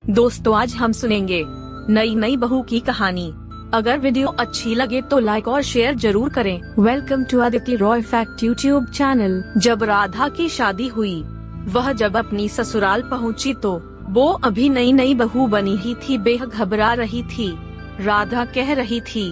दोस्तों आज हम सुनेंगे नई नई बहू की कहानी। अगर वीडियो अच्छी लगे तो लाइक और शेयर जरूर करें। Welcome to Aditi Roy fact YouTube channel. जब राधा की शादी हुई, वह जब अपनी ससुराल पहुंची तो वो अभी नई नई बहू बनी ही थी, बेहद घबरा रही थी। राधा कह रही थी,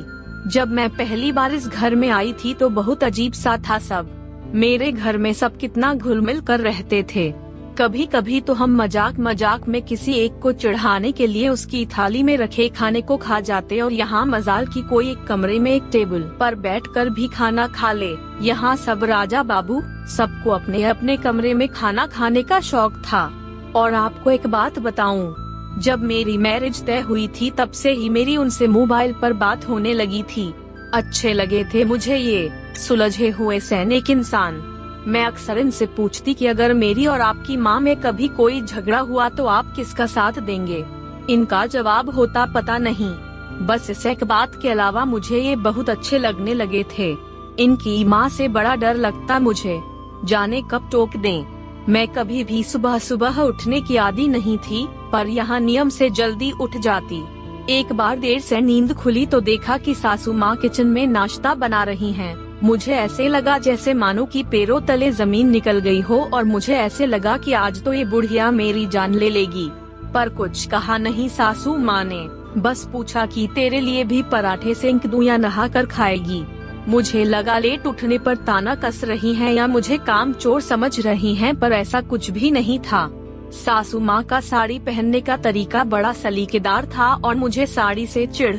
जब मैं पहली बार इस घर में आई थी तो बहुत अजीब सा था सब। मेरे घर में सब कितना घुल मिल कर रहते थे। कभी कभी तो हम मजाक मजाक में किसी एक को चिढ़ाने के लिए उसकी थाली में रखे खाने को खा जाते, और यहाँ मजाल की कोई एक कमरे में एक टेबल पर बैठकर भी खाना खा ले। यहाँ सब राजा बाबू, सबको अपने अपने कमरे में खाना खाने का शौक था। और आपको एक बात बताऊं, जब मेरी मैरिज तय हुई थी तब से ही मेरी उनसे मोबाइल पर बात होने लगी थी। अच्छे लगे थे मुझे ये सुलझे हुए सैनिक इंसान। मैं अक्सर इनसे पूछती कि अगर मेरी और आपकी माँ में कभी कोई झगड़ा हुआ तो आप किसका साथ देंगे। इनका जवाब होता पता नहीं, बस इस एक बात के अलावा मुझे ये बहुत अच्छे लगने लगे थे। इनकी माँ से बड़ा डर लगता मुझे, जाने कब टोक दें। मैं कभी भी सुबह सुबह उठने की आदी नहीं थी, पर यहाँ नियम से जल्दी उठ जाती। एक बार देर से नींद खुली तो देखा कि सासू माँ किचन में नाश्ता बना रही हैं। मुझे ऐसे लगा जैसे मानो कि पैरों तले जमीन निकल गई हो, और मुझे ऐसे लगा कि आज तो ये बुढ़िया मेरी जान ले लेगी। पर कुछ कहा नहीं सासू माँ ने, बस पूछा कि तेरे लिए भी पराठे सेंक दूं या नहा कर खाएगी। मुझे लगा लेट उठने पर ताना कस रही हैं या मुझे काम चोर समझ रही हैं, पर ऐसा कुछ भी नहीं था। सासू माँ का साड़ी पहनने का तरीका बड़ा सलीकेदार था और मुझे साड़ी से चिढ़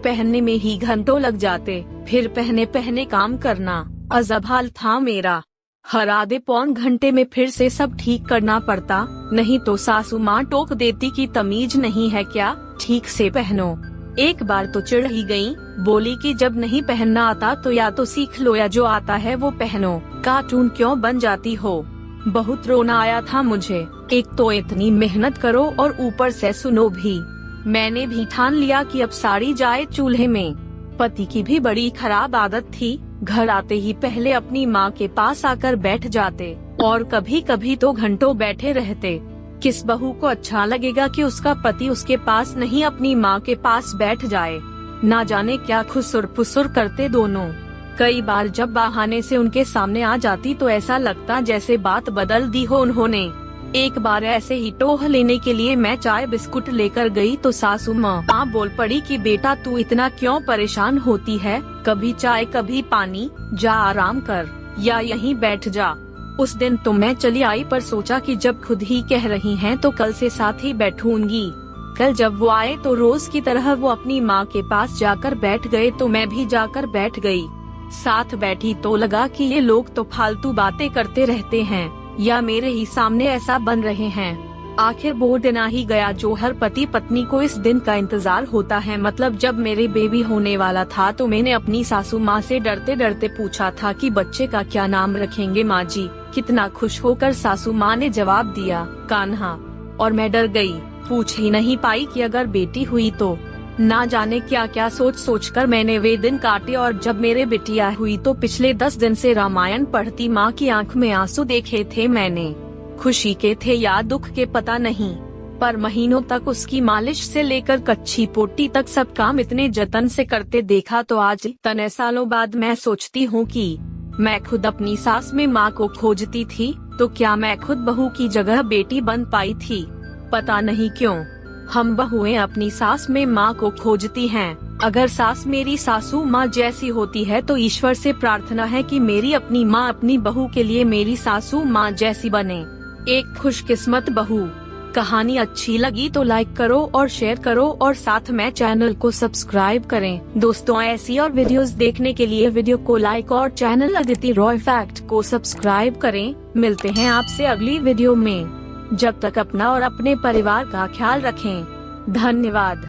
पहनने में ही घंटों लग जाते, फिर पहने पहने काम करना अजब हाल था मेरा। हर आधे पौन घंटे में फिर से सब ठीक करना पड़ता, नहीं तो सासू माँ टोक देती कि तमीज नहीं है क्या, ठीक से पहनो। एक बार तो चिढ़ ही गई, बोली कि जब नहीं पहनना आता तो या तो सीख लो या जो आता है वो पहनो, कार्टून क्यों बन जाती हो। बहुत रोना आया था मुझे, एक तो इतनी मेहनत करो और ऊपर से सुनो भी। मैंने भी ठान लिया कि अब साड़ी जाए चूल्हे में। पति की भी बड़ी खराब आदत थी, घर आते ही पहले अपनी माँ के पास आकर बैठ जाते, और कभी कभी तो घंटों बैठे रहते। किस बहू को अच्छा लगेगा कि उसका पति उसके पास नहीं अपनी माँ के पास बैठ जाए। ना जाने क्या खुसुर फुसुर करते दोनों। कई बार जब बहाने से उनके सामने आ जाती तो ऐसा लगता जैसे बात बदल दी हो उन्होंने। एक बार ऐसे ही टोह लेने के लिए मैं चाय बिस्कुट लेकर गई तो सासू माँ बोल पड़ी कि बेटा तू इतना क्यों परेशान होती है, कभी चाय कभी पानी, जा आराम कर या यहीं बैठ जा। उस दिन तो मैं चली आई, पर सोचा कि जब खुद ही कह रही हैं तो कल से साथ ही बैठूंगी। कल जब वो आए तो रोज की तरह वो अपनी माँ के पास जाकर बैठ गए तो मैं भी जाकर बैठ गई। साथ बैठी तो लगा कि ये लोग तो फालतू बातें करते रहते हैं या मेरे ही सामने ऐसा बन रहे हैं। आखिर वो दिन आ ही गया जो हर पति पत्नी को इस दिन का इंतजार होता है। मतलब जब मेरे बेबी होने वाला था तो मैंने अपनी सासू माँ से डरते डरते पूछा था कि बच्चे का क्या नाम रखेंगे माँ जी। कितना खुश होकर सासू माँ ने जवाब दिया, कान्हा। और मैं डर गई, पूछ ही नहीं पाई कि अगर बेटी हुई तो। ना जाने क्या क्या सोच सोच कर मैंने वे दिन काटे, और जब मेरे बिटिया हुई तो पिछले 10 दिन से रामायण पढ़ती माँ की आंख में आंसू देखे थे मैंने। खुशी के थे या दुख के पता नहीं, पर महीनों तक उसकी मालिश से लेकर कच्ची पोटी तक सब काम इतने जतन से करते देखा तो आज इतने सालों बाद मैं सोचती हूँ कि मैं खुद अपनी सास में माँ को खोजती थी तो क्या मैं खुद बहू की जगह बेटी बन पाई थी। पता नहीं क्यों हम बहुएं अपनी सास में माँ को खोजती हैं। अगर सास मेरी सासू माँ जैसी होती है तो ईश्वर से प्रार्थना है कि मेरी अपनी माँ अपनी बहू के लिए मेरी सासू माँ जैसी बने। एक खुशकिस्मत बहू। कहानी अच्छी लगी तो लाइक करो और शेयर करो, और साथ में चैनल को सब्सक्राइब करें। दोस्तों ऐसी और वीडियोस देखने के लिए वीडियो को लाइक और चैनल अदिति रॉय फैक्ट को सब्सक्राइब करें। मिलते हैं आपसे अगली वीडियो में। जब तक अपना और अपने परिवार का ख्याल रखें। धन्यवाद।